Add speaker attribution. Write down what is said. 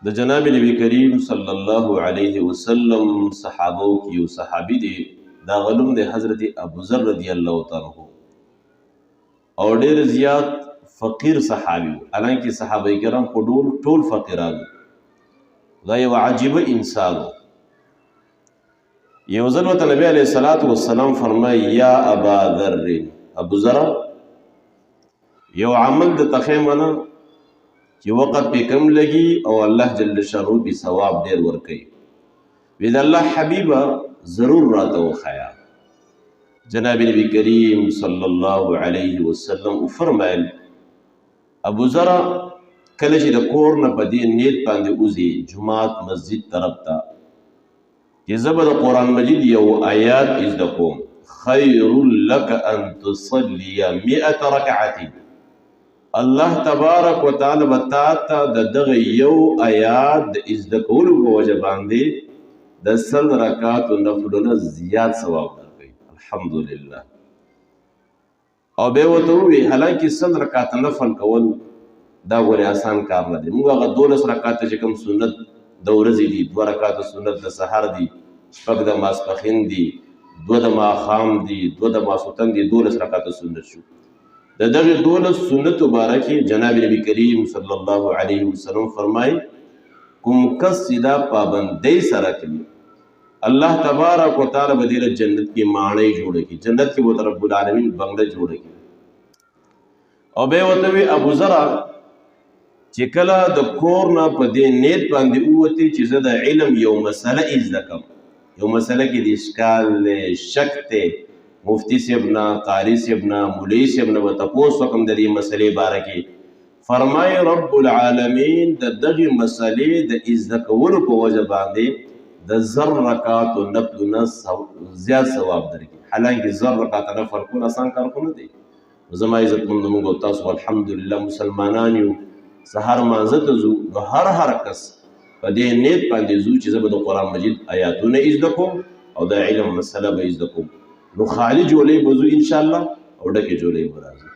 Speaker 1: د جناب نبی کریم صلی الله علیه وسلم صحابو کې یو صحابي دی، دا غلم دی حضرت ابو ذر رضی الله تعالی عنہ، او ډیر زیات فقیر صحابي و. حالانکه صحابه کرام په ټول فقیران، دا یو عجیبه انسان و. یو ځل ورته نبی علیه الصلاۃ والسلام فرمایي یا ابا ذر، ابو ذر یو عمل د تخیمنه چې وقت پې کم لګي او الله جل شانه پې ثواب ډېر ورکوي. وی د الله حبیبه ضرور راته وښیه. جناب نبی کریم صلی الله علیه وسلم وفرمایل ابو ذر کله چې د کور نه په دې نیت باندې وځي جومات مسجد طرف ته چې زه به د قرآن مجید یو آیات زده کوم، خیر لک ان تصلي 100 رکعة، الله تبارک و تعالی به تا ته د دغه یو آیات د زده کولو په وجه باندې د 100 رکعاتو نفلونه زیات ثواب درکوي. الحمدلله. او بیا ورته ووایي حالانکه 100 رکعات نفل کول دا ګورې آسان کار نه دی. موږ هغه 12 رکعاته چې کوم سنت د ورځې دي، 2 رکعاته سنت د سحر دي، 6 د ماسپښین دي، 2 د ماښام دي، 2 د ماسخوتن دي، 12 رکعاته سنت شو. د دغه 12 سنتو باره کې جناب نبی کریم صلی الله علیه وسلم فرمایي کوم کس چې دا پابندۍ سره کوي الله تبارک وتعالی به دې له جنت کې ماڼۍ جوړه کړي، جنت کې به رب العالمین بنګله جوړه کړي. او بیا ورته وی ابو ذر چې کله د کور نه په دې نیت باندې ووتې چې زه د علم یو مسله زده کړم، یو مسله کې د اشکال دی، شک دی، مفتی صاحب نه، قاری صاحب نه، مولوی صاحب نه به تپوس وکړم د دې مسلې باره کې، فرمایي رب العالمین د دغې مسلې د زده کولو په وجه باندې د 100 رکعاتو نفلونه زیات ثواب درکړي. حالانکه 100 رکعاته نفل کول آسان کار خو نه دی. زما عزتمندو موږ او تاسو الحمدلله مسلمانان یو، سهار مانځه ته ځو نو هر کس په دې نیت باندې ځو چې زه به د قرآن مجید آیاتونه زده کوم او د علم مسله به زده کوم، نو خالی جولې به ځو انشاءالله او ډکې جولې به راځي.